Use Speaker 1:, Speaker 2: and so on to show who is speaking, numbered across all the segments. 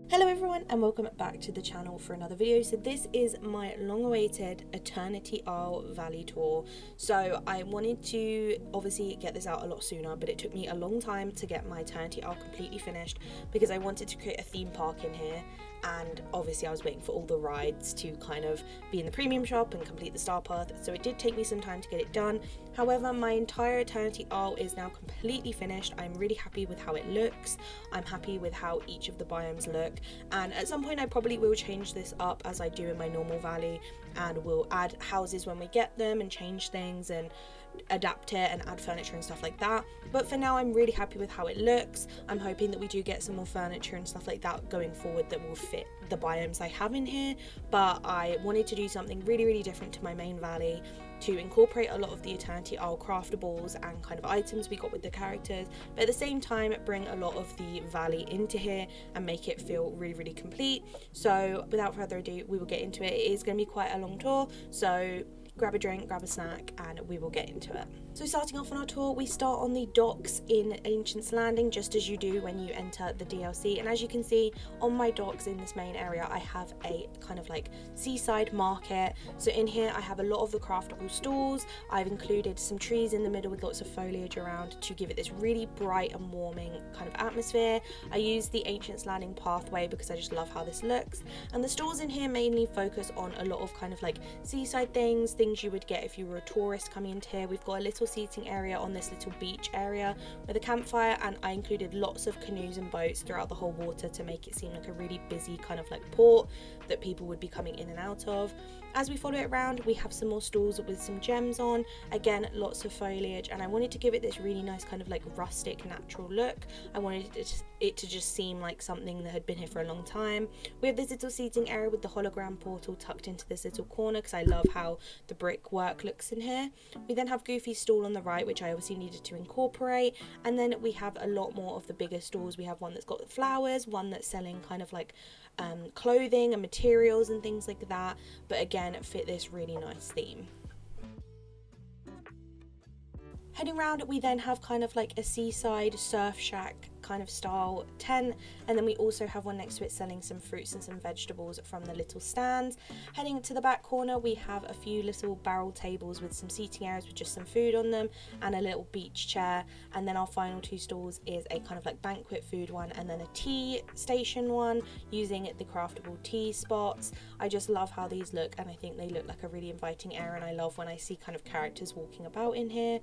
Speaker 1: Hello everyone and welcome back to the channel for another video. So this is my long-awaited Eternity Isle Valley tour. So I wanted to obviously get this out a lot sooner, but it took me a long time to get my Eternity Isle completely finished because I wanted to create a theme park in here, and obviously I was waiting for all the rides to kind of be in the premium shop and complete the star path, so it did take me some time to get it done. However, my entire Eternity Isle is now completely finished. I'm really happy with how it looks. I'm happy with how each of the biomes look, and at some point I probably will change this up as I do in my normal valley, and we'll add houses when we get them and change things and adapt it and add furniture and stuff like that. But for now I'm really happy with how it looks. I'm hoping that we do get some more furniture and stuff like that going forward that will fit the biomes I have in here, but I wanted to do something really different to my main valley to incorporate a lot of the Eternity Isle craftables and kind of items we got with the characters, but at the same time bring a lot of the valley into here and make it feel really complete. So without further ado, we will get into it. It is going to be quite a long tour, so grab a drink, grab a snack, and we will get into it. So starting off on our tour, we start on the docks in Ancient's Landing, just as you do when you enter the DLC. And as you can see on my docks in this main area, I have a kind of like seaside market. So in here I have a lot of the craftable stalls. I've included some trees in the middle with lots of foliage around to give it this really bright and warming kind of atmosphere. I use the Ancient's Landing pathway because I just love how this looks. And the stalls in here mainly focus on a lot of kind of like seaside things you would get if you were a tourist coming into here. We've got a little seating area on this little beach area with a campfire, and I included lots of canoes and boats throughout the whole water to make it seem like a really busy kind of like port that people would be coming in and out of. As we follow it around, we have some more stalls with some gems on, again lots of foliage, and I wanted to give it this really nice kind of like rustic natural look. I wanted it to just seem like something that had been here for a long time. We have this little seating area with the hologram portal tucked into this little corner because I love how the brickwork looks in here. We then have Goofy's stall on the right, which I obviously needed to incorporate, and then we have a lot more of the bigger stalls. We have one that's got the flowers, one that's selling kind of like clothing and materials and things like that, but again fit this really nice theme. Heading round, we then have kind of like a seaside surf shack kind of style tent, and then we also have one next to it selling some fruits and some vegetables from the little stands. Heading to the back corner, we have a few little barrel tables with some seating areas with just some food on them and a little beach chair, and then our final two stalls is a kind of like banquet food one and then a tea station one using the craftable tea spots. I just love how these look, and I think they look like a really inviting area, and I love when I see kind of characters walking about in here.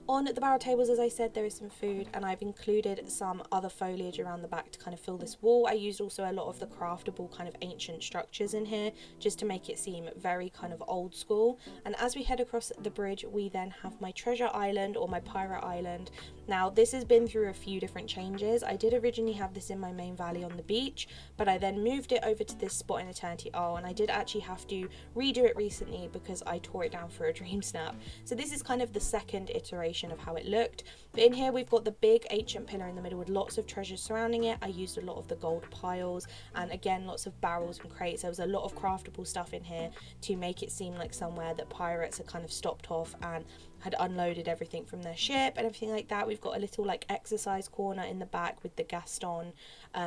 Speaker 1: On the barrel tables, as I said, there is some food, and I've included some other foliage around the back to kind of fill this wall. I used also a lot of the craftable kind of ancient structures in here just to make it seem very kind of old school. And as we head across the bridge, we then have my treasure island, or my pirate island. Now this has been through a few different changes. I did originally have this in my main valley on the beach, but I then moved it over to this spot in Eternity Isle, and I did actually have to redo it recently because I tore it down for a dream snap. So this is kind of the second iteration of how it looked. But in here we've got the big ancient pillar in the middle with lots of treasures surrounding it. I used a lot of the gold piles and again lots of barrels and crates. There was a lot of craftable stuff in here to make it seem like somewhere that pirates had kind of stopped off and had unloaded everything from their ship and everything like that. We've got a little like exercise corner in the back with the Gaston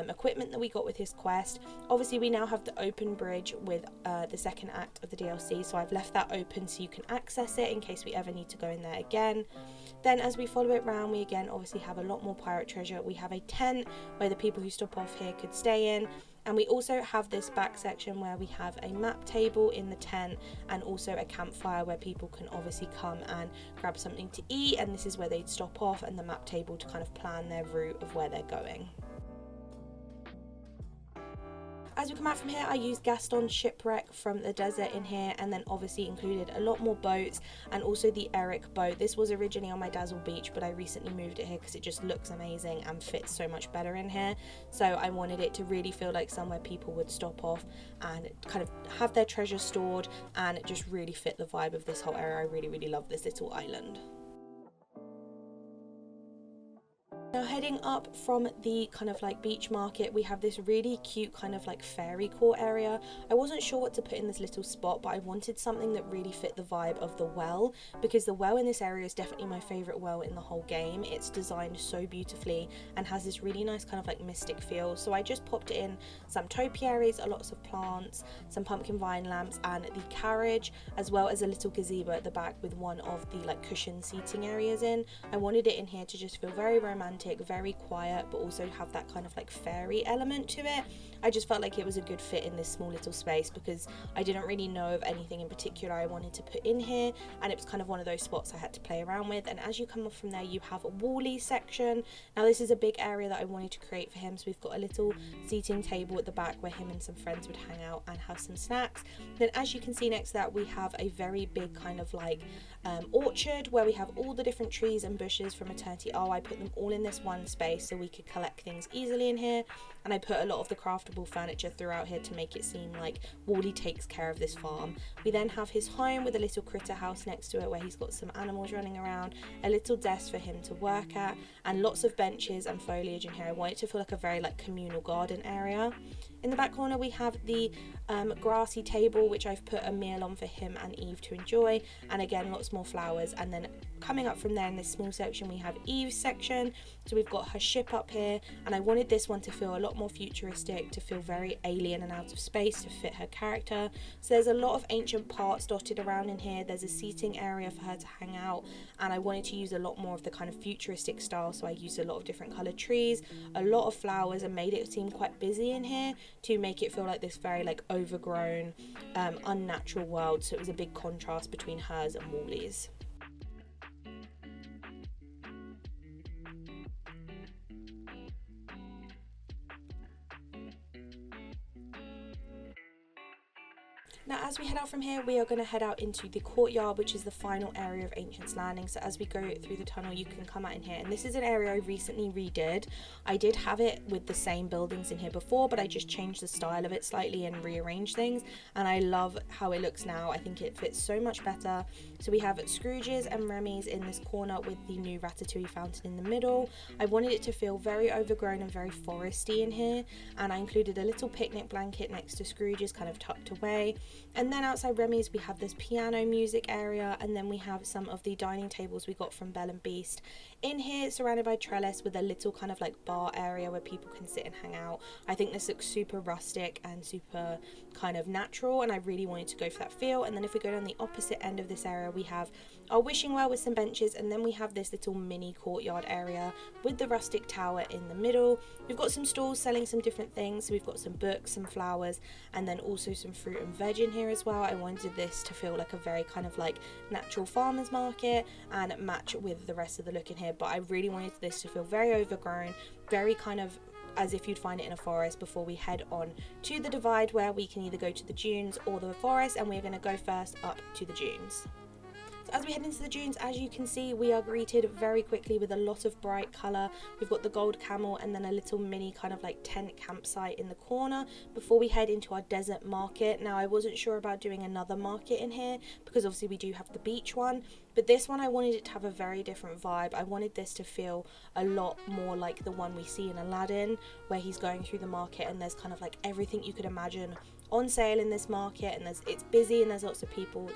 Speaker 1: equipment that we got with his quest. Obviously we now have the open bridge with the second act of the DLC, so I've left that open so you can access it in case we ever need to go in there again. Then as we follow it round, we again obviously have a lot more pirate treasure. We have a tent where the people who stop off here could stay in, and we also have this back section where we have a map table in the tent and also a campfire where people can obviously come and grab something to eat, and this is where they'd stop off, and the map table to kind of plan their route of where they're going. As we come out from here, I used Gaston's shipwreck from the desert in here, and then obviously included a lot more boats and also the Eric boat. This was originally on my Dazzle Beach, but I recently moved it here because it just looks amazing and fits so much better in here. So I wanted it to really feel like somewhere people would stop off and kind of have their treasure stored and just really fit the vibe of this whole area. I really love this little island. Now heading up from the kind of like beach market, we have this really cute kind of like fairy court area. I wasn't sure what to put in this little spot, but I wanted something that really fit the vibe of the well, because the well in this area is definitely my favorite well in the whole game. It's designed so beautifully and has this really nice kind of like mystic feel. So I just popped in some topiaries, lots of plants, some pumpkin vine lamps, and the carriage, as well as a little gazebo at the back with one of the like cushion seating areas in. I wanted it in here to just feel very romantic, very quiet, but also have that kind of like fairy element to it. I just felt like it was a good fit in this small little space because I didn't really know of anything in particular I wanted to put in here, and it was kind of one of those spots I had to play around with. And as you come off from there, you have a Wally section. Now this is a big area that I wanted to create for him, so we've got a little seating table at the back where him and some friends would hang out and have some snacks. Then as you can see next to that, we have a very big kind of like orchard where we have all the different trees and bushes from Eternity Isle. I put them all in this one space so we could collect things easily in here, and I put a lot of the craftable furniture throughout here to make it seem like Wally takes care of this farm. We then have his home with a little critter house next to it where he's got some animals running around, a little desk for him to work at, and lots of benches and foliage in here. I want it to feel like a very like communal garden area. In the back corner we have the grassy table, which I've put a meal on for him and Eve to enjoy, and again lots more flowers. And then coming up from there in this small section we have Eve's section, so we've got her ship up here, and I wanted this one to feel a lot more futuristic, to feel very alien and out of space, to fit her character. So there's a lot of ancient parts dotted around in here. There's a seating area for her to hang out, and I wanted to use a lot more of the kind of futuristic style, so I used a lot of different coloured trees, a lot of flowers, and made it seem quite busy in here to make it feel like this very like overgrown unnatural world. So it was a big contrast between hers and Wally's. Now as we head out from here, we are going to head out into the courtyard, which is the final area of Ancient's Landing. So as we go through the tunnel, you can come out in here, and this is an area I recently redid. I did have it with the same buildings in here before, but I just changed the style of it slightly and rearranged things, and I love how it looks now. I think it fits so much better. So we have Scrooge's and Remy's in this corner with the new Ratatouille fountain in the middle. I wanted it to feel very overgrown and very foresty in here, and I included a little picnic blanket next to Scrooge's, kind of tucked away. And then outside Remy's we have this piano music area, and then we have some of the dining tables we got from Belle and Beast in here, surrounded by trellis with a little kind of like bar area where people can sit and hang out. I think this looks super rustic and super kind of natural, and I really wanted to go for that feel. And then if we go down the opposite end of this area, we have our wishing well with some benches, and then we have this little mini courtyard area with the rustic tower in the middle. We've got some stalls selling some different things, so we've got some books, some flowers, and then also some fruit and veg in here as well. I wanted this to feel like a very kind of like natural farmers market and match with the rest of the look in here, but I really wanted this to feel very overgrown, very kind of as if you'd find it in a forest, before we head on to the divide where we can either go to the dunes or the forest, and we're going to go first up to the dunes. So as we head into the dunes, as you can see, we are greeted very quickly with a lot of bright colour. We've got the gold camel and then a little mini kind of like tent campsite in the corner before we head into our desert market. Now I wasn't sure about doing another market in here because obviously we do have the beach one, but this one I wanted it to have a very different vibe. I wanted this to feel a lot more like the one we see in Aladdin, where he's going through the market and there's kind of like everything you could imagine on sale in this market, and it's busy and there's lots of people.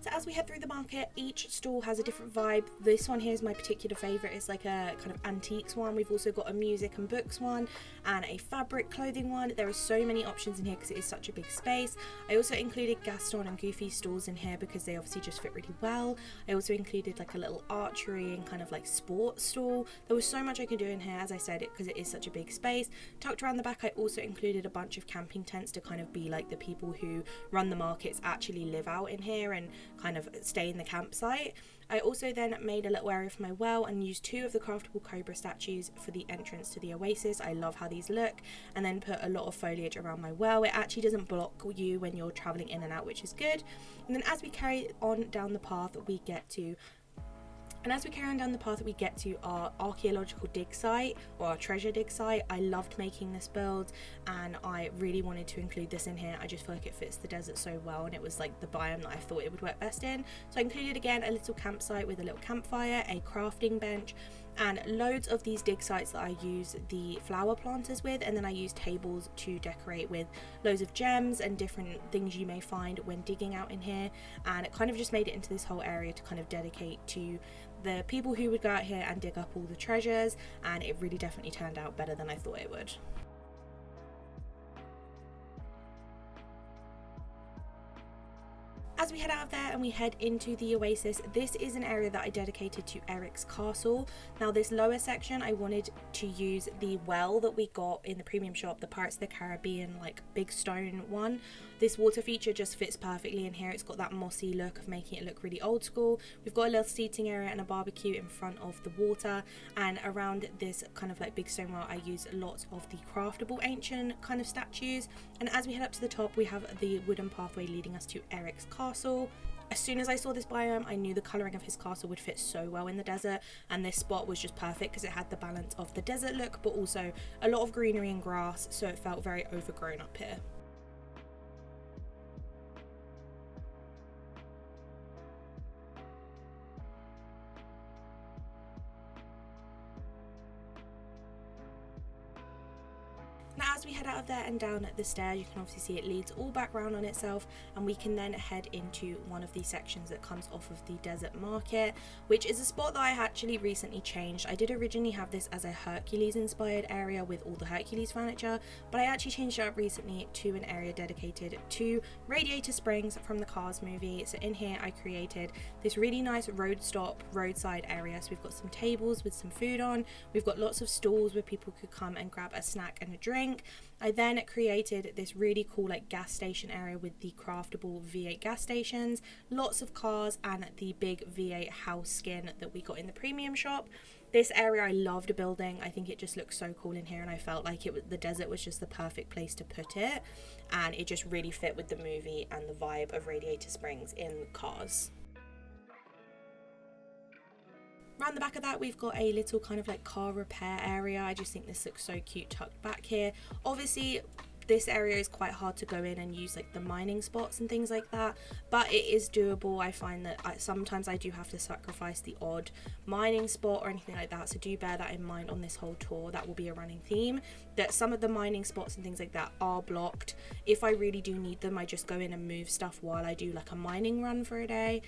Speaker 1: So as we head through the market, each stall has a different vibe. This one here is my particular favourite. It's like a kind of antiques one. We've also got a music and books one and a fabric clothing one. There are so many options in here because it is such a big space. I also included Gaston and Goofy stalls in here because they obviously just fit really well. I also included like a little archery and kind of like sports stall. There was so much I could do in here, as I said, because it is such a big space. Tucked around the back, I also included a bunch of camping tents to kind of be like the people who run the markets actually live out in here and kind of stay in the campsite. I also then made a little area for my well and used 2 of the craftable cobra statues for the entrance to the oasis. I love how these look, and then put a lot of foliage around my well. It actually doesn't block you when you're traveling in and out, which is good. And then as we carry on down the path, we get to And as we carry on down the path, we get to our archaeological dig site, or our treasure dig site. I loved making this build and I really wanted to include this in here. I just feel like it fits the desert so well, and it was like the biome that I thought it would work best in. So I included again a little campsite with a little campfire, a crafting bench, and loads of these dig sites that I use the flower planters with, and then I use tables to decorate with loads of gems and different things you may find when digging out in here. And it kind of just made it into this whole area to kind of dedicate to the people who would go out here and dig up all the treasures, and it really definitely turned out better than I thought it would. As we head out of there and we head into the oasis, this is an area that I dedicated to Eric's castle. Now this lower section, I wanted to use the well that we got in the premium shop, the Pirates of the Caribbean like big stone one. This water feature just fits perfectly in here. It's got that mossy look of making it look really old school. We've got a little seating area and a barbecue in front of the water, and around this kind of like big stone well, I use lots of the craftable ancient kind of statues. And as we head up to the top, we have the wooden pathway leading us to Eric's castle. As soon as I saw this biome, I knew the colouring of his castle would fit so well in the desert, and this spot was just perfect because it had the balance of the desert look but also a lot of greenery and grass, so it felt very overgrown up here. Now as we head out of there and down the stairs, you can obviously see it leads all back round on itself, and we can then head into one of these sections that comes off of the desert market, which is a spot that I actually recently changed. I did originally have this as a Hercules inspired area with all the Hercules furniture, but I actually changed it up recently to an area dedicated to Radiator Springs from the Cars movie. So in here I created this really nice roadside area. So we've got some tables with some food on, we've got lots of stalls where people could come and grab a snack and a drink. I then created this really cool like gas station area with the craftable V8 gas stations, lots of cars, and the big V8 house skin that we got in the premium shop. This area I loved building. I think it just looks so cool in here, and I felt like the desert was just the perfect place to put it, and it just really fit with the movie and the vibe of Radiator Springs in Cars. Around the back of that, we've got a little kind of like car repair area. I just think this looks so cute tucked back here. Obviously, this area is quite hard to go in and use like the mining spots and things like that, but it is doable. I find that sometimes I do have to sacrifice the odd mining spot or anything like that, so do bear that in mind on this whole tour. That will be a running theme, that some of the mining spots and things like that are blocked. If I really do need them, I just go in and move stuff while I do like a mining run for a day,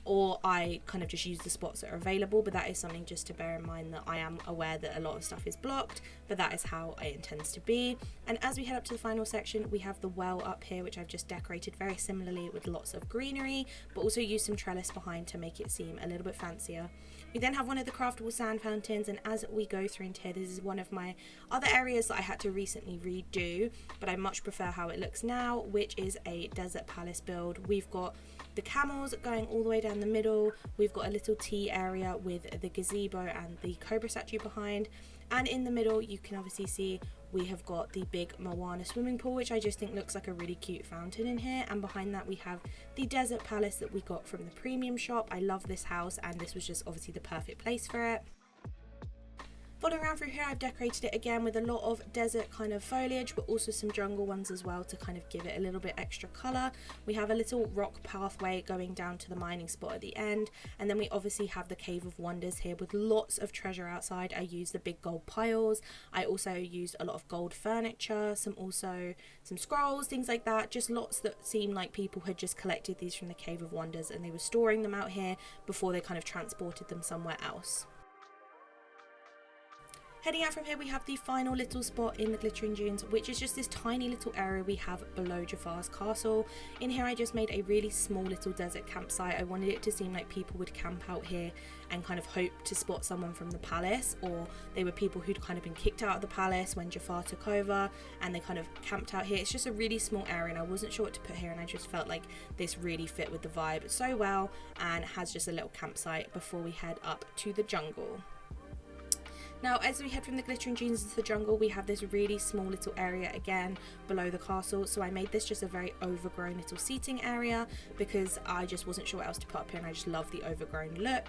Speaker 1: or I kind of just use the spots that are available. But that is something just to bear in mind, that I am aware that a lot of stuff is blocked, but that is how it intends to be. And as we head up to the final section, we have the well up here, which I've just decorated very similarly with lots of greenery, but also used some trellis behind to make it seem a little bit fancier. We then have one of the craftable sand fountains, and as we go through into here, this is one of my other areas that I had to recently redo, but I much prefer how it looks now, which is a desert palace build. We've got the camels going all the way down the middle, we've got a little tea area with the gazebo and the cobra statue behind, and in the middle you can obviously see we have got the big Moana swimming pool, which I just think looks like a really cute fountain in here. And behind that we have the desert palace that we got from the premium shop. I love this house, and this was just obviously the perfect place for it. Following around through here, I've decorated it again with a lot of desert kind of foliage, but also some jungle ones as well to kind of give it a little bit extra colour. We have a little rock pathway going down to the mining spot at the end, and then we obviously have the Cave of Wonders here with lots of treasure outside. I used the big gold piles. I also used a lot of gold furniture, some scrolls, things like that, just lots that seem like people had just collected these from the Cave of Wonders and they were storing them out here before they kind of transported them somewhere else. Heading out from here, we have the final little spot in the Glittering Dunes, which is just this tiny little area we have below Jafar's castle. In here I just made a really small little desert campsite. I wanted it to seem like people would camp out here and kind of hope to spot someone from the palace, or they were people who'd kind of been kicked out of the palace when Jafar took over and they kind of camped out here. It's just a really small area and I wasn't sure what to put here, and I just felt like this really fit with the vibe so well and has just a little campsite before we head up to the jungle. Now, as we head from the Glittering Dunes into the jungle, we have this really small little area again below the castle. So I made this just a very overgrown little seating area because I just wasn't sure what else to put up here, and I just love the overgrown look.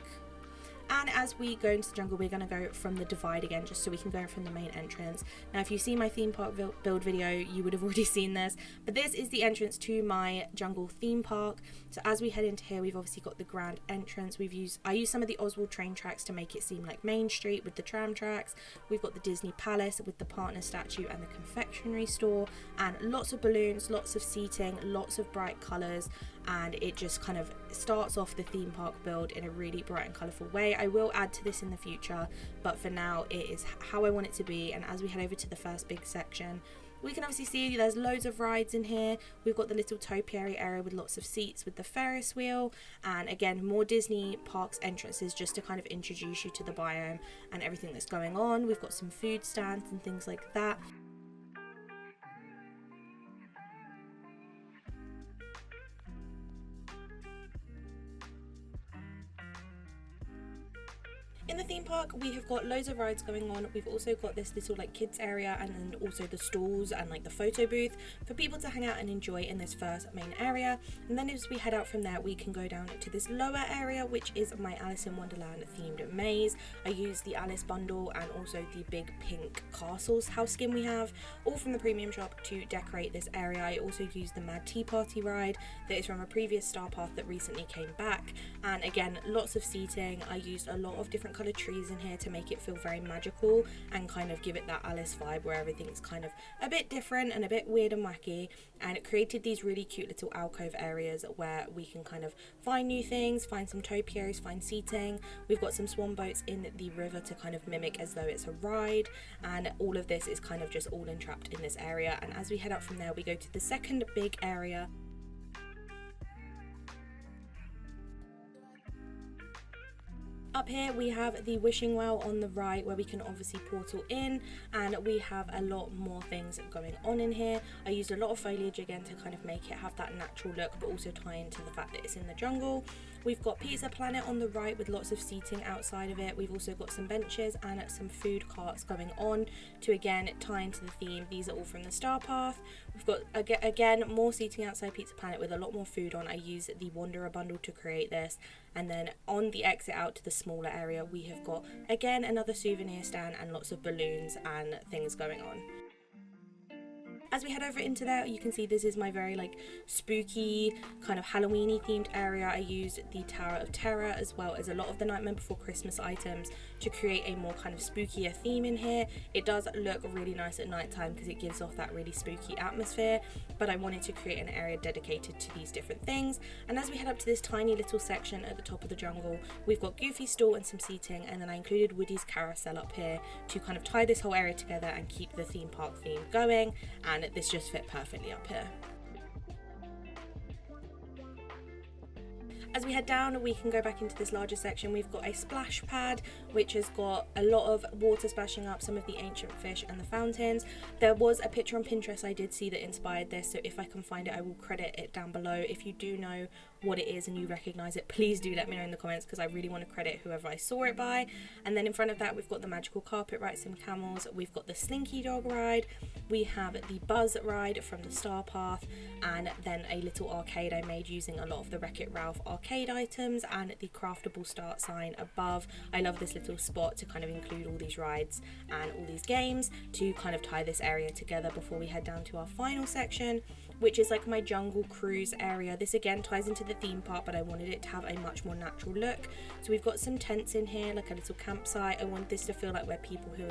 Speaker 1: And as we go into the jungle, we're going to go from the divide again, just so we can go from the main entrance. Now, if you see my theme park build video, you would have already seen this, but this is the entrance to my jungle theme park. So as we head into here, we've obviously got the grand entrance. I use some of the Oswald train tracks to make it seem like Main Street with the tram tracks. We've got the Disney Palace with the partner statue and the confectionery store, and lots of balloons, lots of seating, lots of bright colours, and it just kind of starts off the theme park build in a really bright and colourful way. I will add to this in the future, but for now it is how I want it to be. And as we head over to the first big section, we can obviously see there's loads of rides in here. We've got the little topiary area with lots of seats with the Ferris wheel, and again more Disney parks entrances just to kind of introduce you to the biome and everything that's going on. We've got some food stands and things like that. In the theme park, we have got loads of rides going on. We've also got this little like kids area, and then also the stalls and like the photo booth for people to hang out and enjoy in this first main area. And then as we head out from there, we can go down to this lower area, which is my Alice in Wonderland themed maze. I use the Alice bundle and also the big pink castles house skin we have, all from the premium shop, to decorate this area. I also use the Mad Tea Party ride that is from a previous Star Path that recently came back, and again lots of seating. I used a lot of different coloured trees in here to make it feel very magical and kind of give it that Alice vibe where everything's kind of a bit different and a bit weird and wacky. And it created these really cute little alcove areas where we can kind of find new things, find some topiaries, find seating. We've got some swan boats in the river to kind of mimic as though it's a ride, and all of this is kind of just all entrapped in this area. And as we head up from there, we go to the second big area. Up here we have the wishing well on the right, where we can obviously portal in, and we have a lot more things going on in here. I used a lot of foliage again to kind of make it have that natural look, but also tie into the fact that it's in the jungle. We've got Pizza Planet on the right with lots of seating outside of it. We've also got some benches and some food carts going on to again tie into the theme. These are all from the Star Path. We've got again more seating outside Pizza Planet with a lot more food on. I use the Wanderer bundle to create this. And then on the exit out to the smaller area, we have got again another souvenir stand and lots of balloons and things going on. As we head over into there, you can see this is my very like spooky kind of Halloween-y themed area. I used the Tower of Terror as well as a lot of the Nightmare Before Christmas items to create a more kind of spookier theme in here. It does look really nice at night time because it gives off that really spooky atmosphere, but I wanted to create an area dedicated to these different things. And as we head up to this tiny little section at the top of the jungle, we've got Goofy's stall and some seating, and then I included Woody's carousel up here to kind of tie this whole area together and keep the theme park theme going, and this just fit perfectly up here. As we head down, we can go back into this larger section. We've got a splash pad, which has got a lot of water splashing up, some of the ancient fish and the fountains. There was a picture on Pinterest I did see that inspired this, so if I can find it, I will credit it down below. If you do know what it is and you recognize it, please do let me know in the comments, because I really want to credit whoever I saw it by. And then in front of that, we've got the magical carpet ride, some camels. We've got the Slinky Dog ride. We have the Buzz ride from the Star Path, and then a little arcade I made using a lot of the Wreck-It Ralph arcade items and the craftable start sign above. I love this little spot to kind of include all these rides and all these games to kind of tie this area together before we head down to our final section, which is like my jungle cruise area. This again ties into the theme park, but I wanted it to have a much more natural look. So we've got some tents in here, like a little campsite. I want this to feel like where people who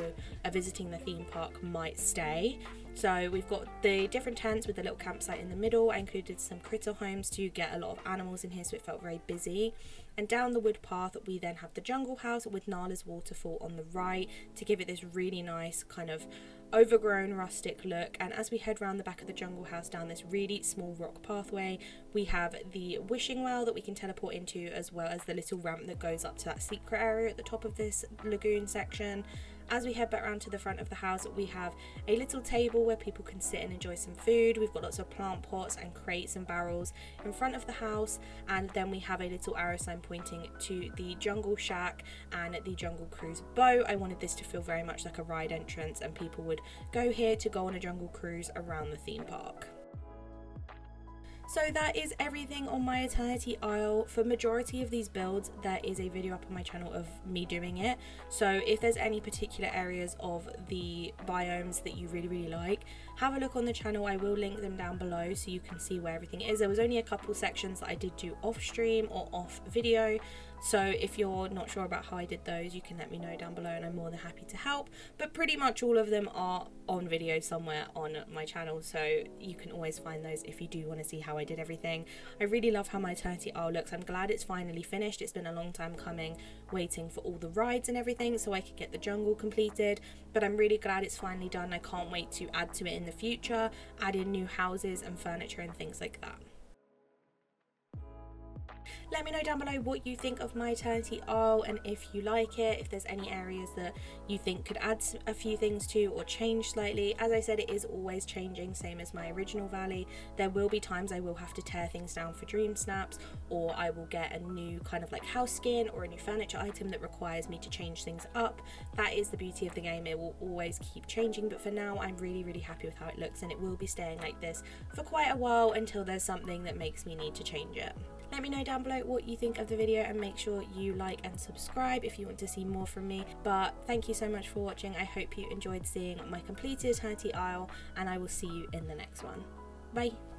Speaker 1: are visiting the theme park might stay. So we've got the different tents with a little campsite in the middle. I included some critter homes to get a lot of animals in here, so it felt very busy. And down the wood path, we then have the jungle house with Nala's waterfall on the right to give it this really nice kind of overgrown rustic look. And as we head around the back of the jungle house down this really small rock pathway, we have the wishing well that we can teleport into, as well as the little ramp that goes up to that secret area at the top of this lagoon section. As we head back around to the front of the house, we have a little table where people can sit and enjoy some food. We've got lots of plant pots and crates and barrels in front of the house, and then we have a little arrow sign pointing to the jungle shack and the jungle cruise boat. I wanted this to feel very much like a ride entrance, and people would go here to go on a jungle cruise around the theme park. So that is everything on my Eternity Isle. For majority of these builds, there is a video up on my channel of me doing it. So if there's any particular areas of the biomes that you really like, have a look on the channel. I will link them down below so you can see where everything is. There was only a couple sections that I did do off stream or off video. So if you're not sure about how I did those, you can let me know down below and I'm more than happy to help. But pretty much all of them are on video somewhere on my channel, so you can always find those if you do want to see how I did everything. I really love how my Eternity Isle looks. I'm glad it's finally finished. It's been a long time coming, waiting for all the rides and everything so I could get the jungle completed. But I'm really glad it's finally done. I can't wait to add to it in the future, add in new houses and furniture and things like that. Let me know down below what you think of my Eternity Isle and if you like it, if there's any areas that you think could add a few things to or change slightly. As I said, it is always changing, same as my original valley. There will be times I will have to tear things down for dream snaps, or I will get a new kind of like house skin or a new furniture item that requires me to change things up. That is the beauty of the game. It will always keep changing, but for now I'm really happy with how it looks, and it will be staying like this for quite a while until there's something that makes me need to change it. Let me know down below what you think of the video and make sure you like and subscribe if you want to see more from me. But thank you so much for watching. I hope you enjoyed seeing my completed Eternity Isle, and I will see you in the next one. Bye.